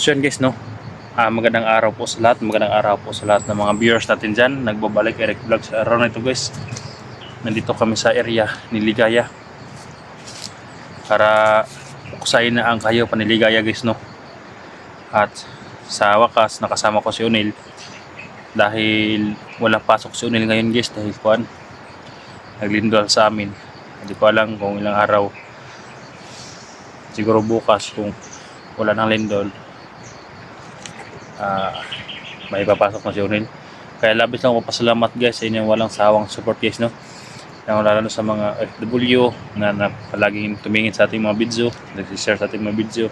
So yun guys, no? Magandang araw po sa lahat. Magandang araw po sa lahat ng mga viewers natin dyan. Nagbabalik Eric Vlog sa araw na ito guys. Nandito kami sa area ni Ligaya para kusayin na ang kayo paniligaya guys, no? At sa wakas nakasama ko si Unil dahil wala pasok si Unil ngayon guys dahil kuan naglindol sa amin. Hindi ko alam kung ilang araw, siguro bukas kung wala nang lindol, may papasok na si Unil. Kaya labis lang ako pasalamat guys sa inyong walang sawang support guys, no? Lalo sa mga FW na palaging tumingin sa ating mga video, nag-share sa ating mga video.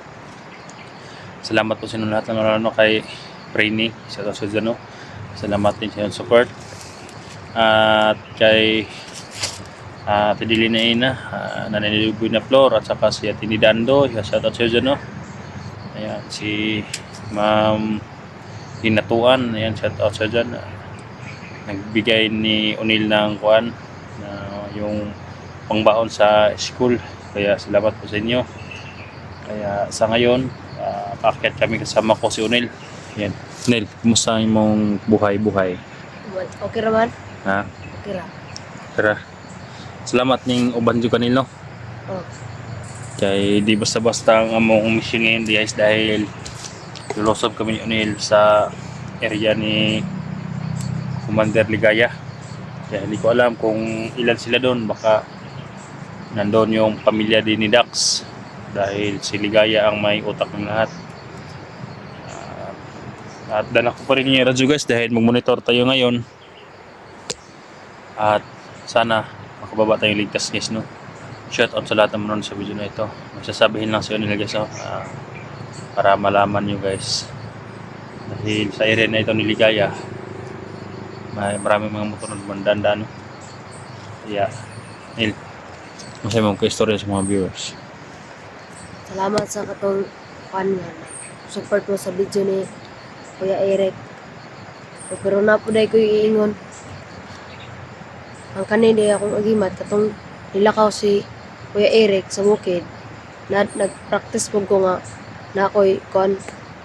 Salamat po sa inyo lahat, lalo kay Brainy, sa Tosudano. Salamat din sa inyong support. At kay Tidili na Ina, Naniniluboy na Flor, at saka si Atini Dando, shout out sa Tosudano. Ayan, si Ma'am Hinatuan, ayan, shout out sa dyan. Nagbigay ni Unil ng kuan na yung pangbaon sa school, kaya salamat po sa inyo. Kaya sa ngayon paakyat kami kasama ko si Unil. Yan, Unil, kumusta mong buhay-buhay? Okay naman. Ha? Okay ra. Tara, salamat ning uban jud kanino. Oh. Kay di basta-basta ang among mission ngayon guys, dahil lulosob kami ni Unil sa area ni Commander Ligaya. Kaya hindi ko alam kung ilan sila doon, baka nandoon yung pamilya din ni Dax dahil si Ligaya ang may utak ng lahat. At dala ko pa rin yung radyo guys dahil mag-monitor tayo ngayon at sana makababa tayong ligtas guys, no? Shout out sa lahat ng manonood sa video na ito. Magsasabihin lang sa inyo guys, no? Para malaman nyo guys, dahil sa area na ito ni Ligaya maraming mga motor na mandandaan, no? Kaya Nil, masaya mong ka-istorya sa mga viewers. Salamat sa katong kanyan. Support mo sa video ni Kuya Eric. Pero na po dahil ko iingon. Ang kanina akong agimat katong nilakaw si Kuya Eric sa bukid. Nag-practice po ko nga na ako'y kuan.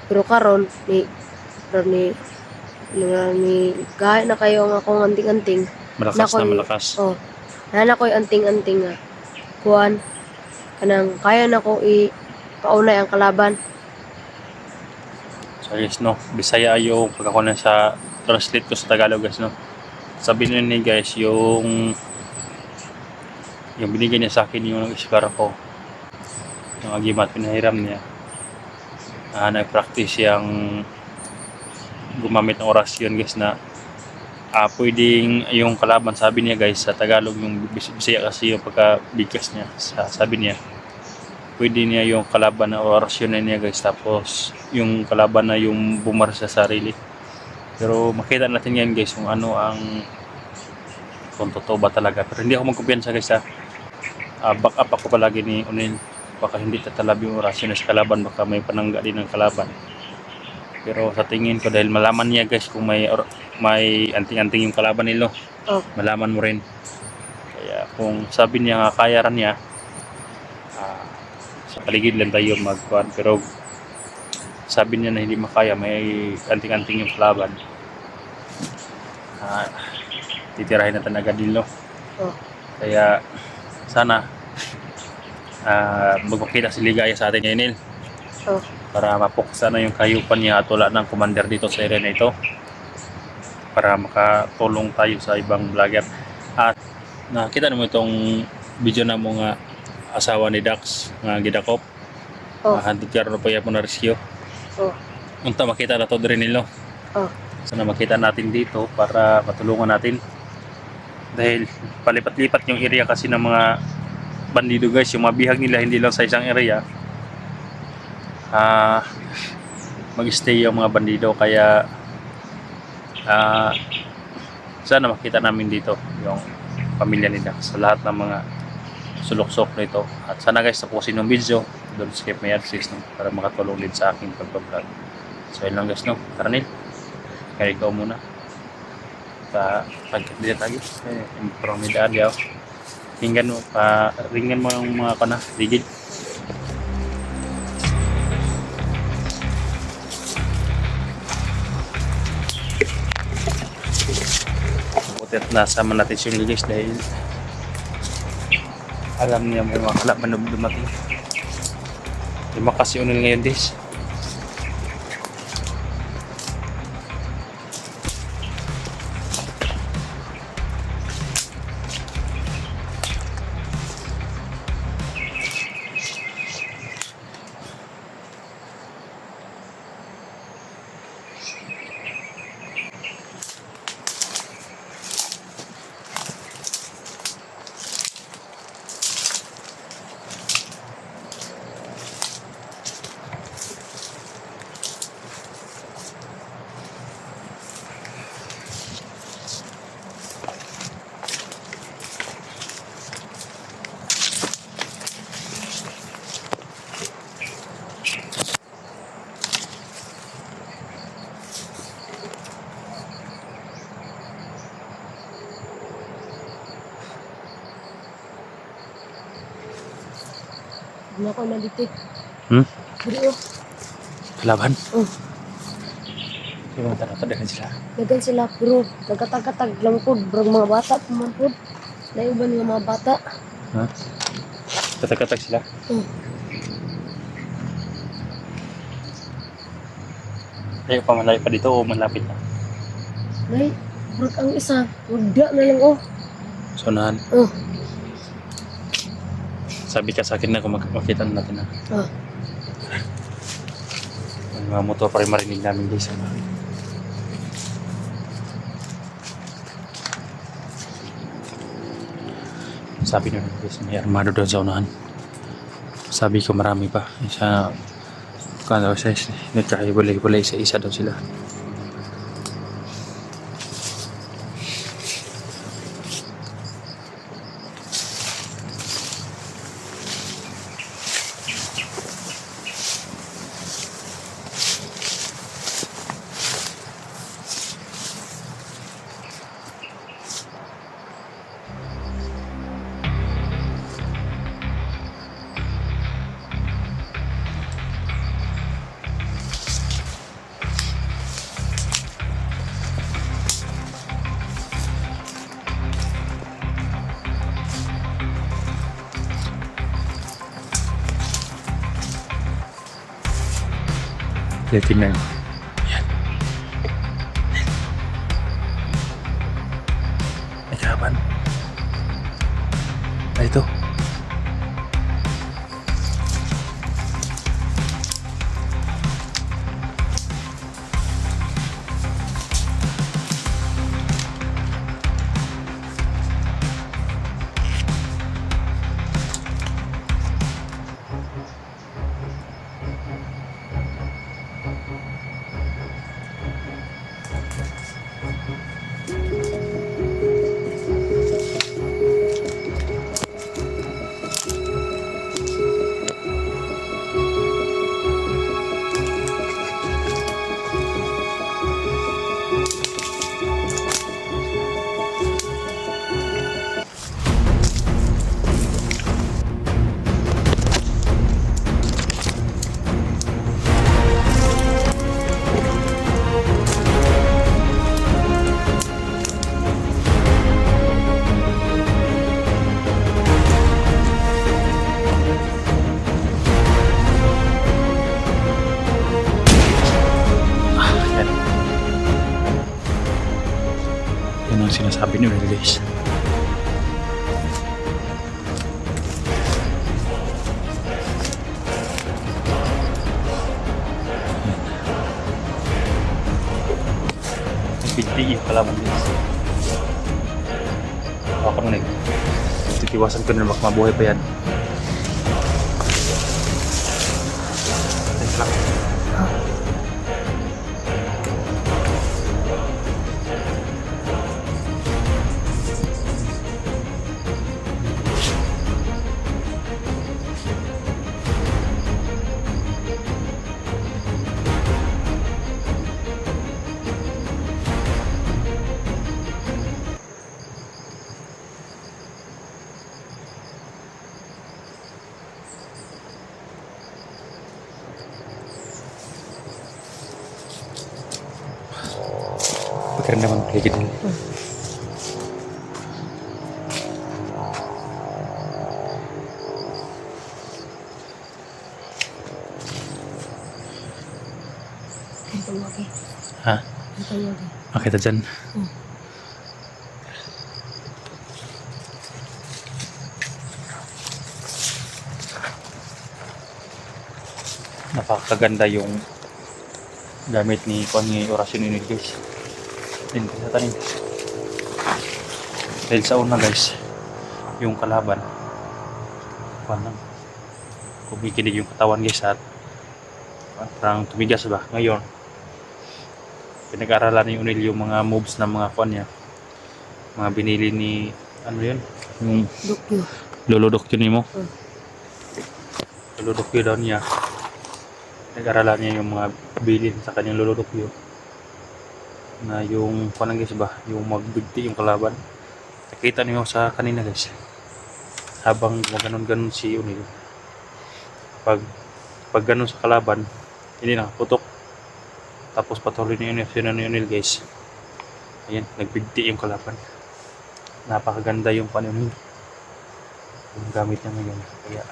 Pero karon ni gaya na kayo ang akong anting-anting. Malakas na malakas. Oh. Na ko'y anting-anting nga. Kuan kanang kaya na ko ipaunay ang kalaban. So guys, no, Bisaya yung pagkakunan sa translate ko sa Tagalog guys, no. Sabi nyo ni guys, yung binigay niya sa akin yung ispara ko, yung agimat pinahiram niya. Nag-practice yung gumamit ng orasyon guys na pwedeng yung kalaban, sabi niya guys sa Tagalog, yung Bisaya kasi yung pagkabigkas niya, sabi niya pwede niya yung kalaban na orasyon na niya guys, tapos yung kalaban na yung bumar sa sarili. Pero makita natin yan guys kung ano ang kung totoo ba talaga. Pero hindi ako magkumpiyansa guys, back up ako palagi ni Unil, baka hindi tatalab yung orasyon sa kalaban, baka may panangga din ng kalaban. Pero sa tingin ko, dahil malaman niya guys kung may anting-anting yung kalaban nilo, malaman mo rin. Kaya kung sabi niya nga kaya rin niya, sa paligid lang tayo magkuhan. Pero sabi niya na hindi makaya, may anting-anting yung kalaban, titirahin natin agad nilo. Kaya sana magpakita si Ligaya sa atin ngayon, para mapuksa na yung kayupan niya at wala ng commander dito sa area na ito, para makatulong tayo sa ibang vlogger. At nakita naman itong video na mga asawa ni Dax nga gidakop, handod karon pa yapon na rescue. Unta makita na to diri nilo. Sana makita natin dito para matulungan natin, dahil palipat-lipat yung area kasi ng mga bandido guys. Yung mabihag nila hindi lang sa isang area, mag-stay yung mga bandido. Kaya sana makita namin dito yung pamilya nila sa lahat ng mga suluksok nito. At sana guys tapusin yung video, don't skip my advice, no? Para makatulong din sa aking pagbablog. So yun lang guys, no? Tara Nil, kaya ikaw muna pagkat dito tayo impromidad yaw. Ringan mo yung mga kana rigid. nasama natin si Unil guys dahil alam niya may mga kalaban na dumating. Lima kasi Unil ngayon guys. Hindi ako nalitik. Hindi Kalaban? Oh. Yung mga tanong sila. Dagan sila pero nagkatag-katag lang po. Brang mga bata puman po. Naiuban nga mga bata. Ha? Katak-katak sila? Oh. Ayaw pa malayo pa dito o malapit na? Nay, brag ang isa. Wagda na lang oh. Sunahan. Oh. Sabi ka sa akin na kung makita natin na. Oh. Ang mga motor pa rin marinig namin guys. Sabi nyo guys, may armado doon sa unahan. Sabi ko marami pa. Isa, kung sa nagkakibulay-bulay isa daw sila. Tingnan. Yan. May kalaban. Ay, ito. Yan ang sinasabi nyo guys. Nagpintig yung kalaban guys. Ako nung titiwasan ko na baka mabuhay pa yan. Thanks lang. Pagkarin naman paligid nila. Ito mo din. Makita dyan. Hmm. Napakaganda yung gamit ni Kwan ni orasyon ni guys. Din sa tanin. Dahil sa una guys, yung kalaban, Kwan lang, kumikinig yung katawan guys at parang tumigas ba. Ngayon, pinag-aralan ni Unil yung mga moves ng mga Kwan niya. Mga binili ni, ano yun? Yung Dokyo. luludok yun mo. Hmm. Luludok yun daw niya. Nag-aralan niya yung mga bilin sa kanyang luludokyo na yung panang guys ba, yung magbigti yung kalaban. Nakita niyo sa kanina guys, habang maganon-ganon si Unil, pag ganon sa kalaban, hindi nakaputok. Tapos patuloy ni Unil guys. Ayan, nagbigti yung kalaban. Napakaganda yung Unil, yung gamit niya ngayon. Kaya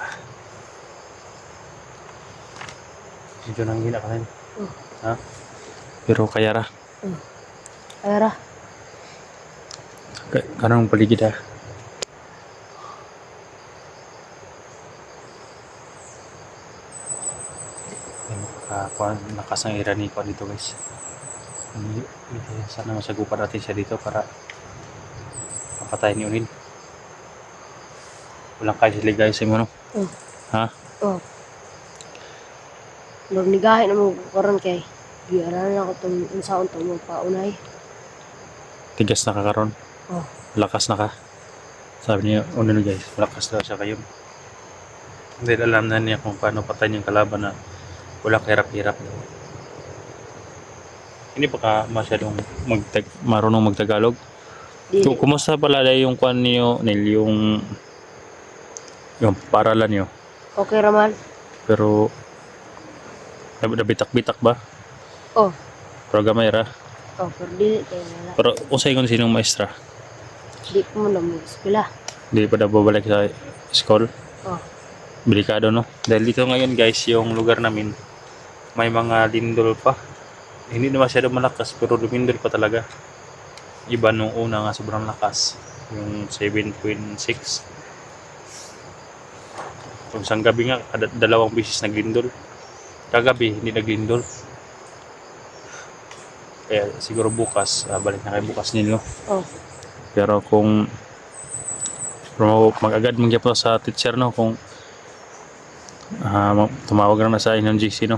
medyo nanghina ka rin. Ha? Pero kaya ra. Ayara. Karang paligid ha. Lakas ng ira ni Kwan dito guys. Sana masagupan natin siya dito para mapatay ni Unil. Walang kaya sila guys mo no? Oh. Ha? Oh. Nagnigahin na mo karon kay giaran na ko tong unsaon to mo paunay. Tigas na ka karon. Oh. Lakas na ka. Sabi niya Unil guys, malakas daw siya kayo. Dahil alam na niya kung paano patayin yung kalaban na walang hirap-hirap. Hindi pa ka masyadong marunong magtagalog. Dili. Kumusta pala yung Kwan niyo, Nil, yung paralan niyo? Okay raman. Pero nabitak-bitak ba? Oh. Pero gamay ra. Oh, pero dili kay wala. Pero usay kung sinong maestra. Di ko mo na mo eskwela. Hindi pa na babalik sa school. Oh. Delikado no? Dahil dito ngayon guys, yung lugar namin, may mga lindol pa. Hindi na masyado malakas pero lumindol pa talaga. Iba nung una nga sobrang lakas. Yung 7.6. Kung isang gabi nga, dalawang beses naglindol. Kagabi, hindi naglindol. Kaya siguro bukas, balik na kayo bukas nilo. Oh. Pero kung mag-agad magyapon sa teacher no, kung tumawag na sa inyong GC no.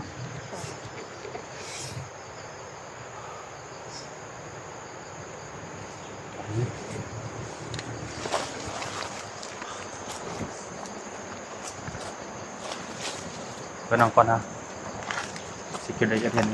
Kanang pa na. Secure na yan.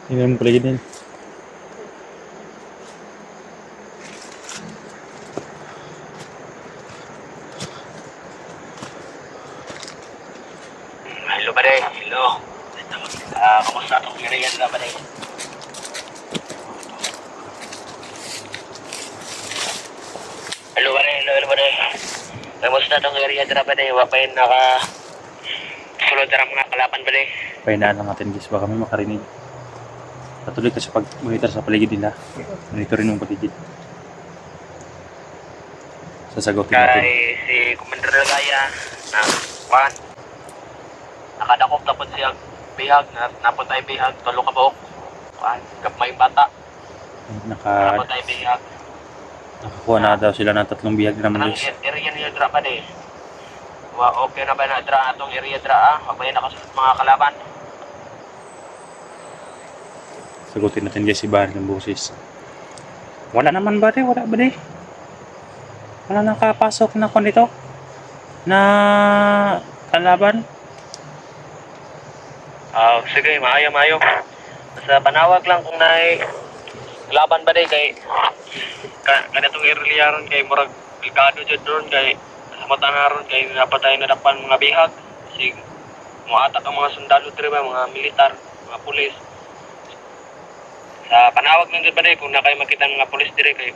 Tingnan mo paligid din. Hello pare, hello. Kamusta itong area na pare? Hello pare. Kamusta itong area na pare? Wapay sulod na mga kalaban pare. Pahinaan lang natin guys, baka may makarinig. Patuloy ka sa pag-monitor sa paligid nila. Monitorin mo paligid. Sasagutin natin. Kay si Commander Lagaya na kuhan. Nakadakop tapos siya bihag, napon tayo bihag, tulo ka buok. Kuhan, kapmay bata, napon tayo bihag. Nakakuha na daw sila ng 3 bihag naman Anong guys. area niyo dra pa de? Okay na ba na dra atong area dra? Wag ba yan nakasunod mga kalaban? Sagutin natin guys, ibahan ng boses. Wala naman ba rin? Wala ba rin? Wala nakapasok na kon dito? Na kalaban? Sige, maayo. Basta panawag lang kung laban ba day kay kanatong ireliyaron kay murag delikado jud doon kay sa mata na ron kay napatay na dapan mga bihag kasi muatak ang mga sundalo dire ba mga militar, mga pulis. Sa panawag lang jud ba day kung nakay makita ng mga pulis dire kay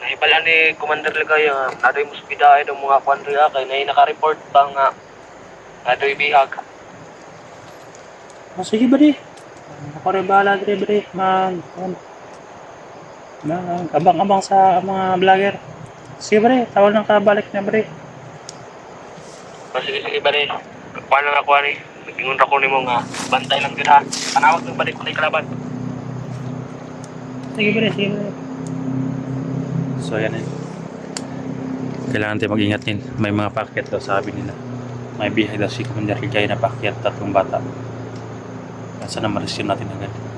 nahibalan ni Commander Ligay nadoy mospidahe ng mga kwan riya kay nay naka-report pa nga nadoy bihag. Oh, sige ba rin? Ako rin bahala rin ba rin? Abang-abang sa mga vlogger. Sige ba rin? Tawag lang kabalik na ba rin? Sige ba day? Kuan lang ako ani. Nag-ingon ra ko nimo nga bantay lang gid ha. Panawag lang ba day kung may kalaban. Sige ba rin? Sige ba rin? So yan eh. Kailangan tayo mag-ingat din. May mga packet daw sabi nila. May bihag daw si Commander Ligay na packet 3 bata. Sana ma-rescue natin agad.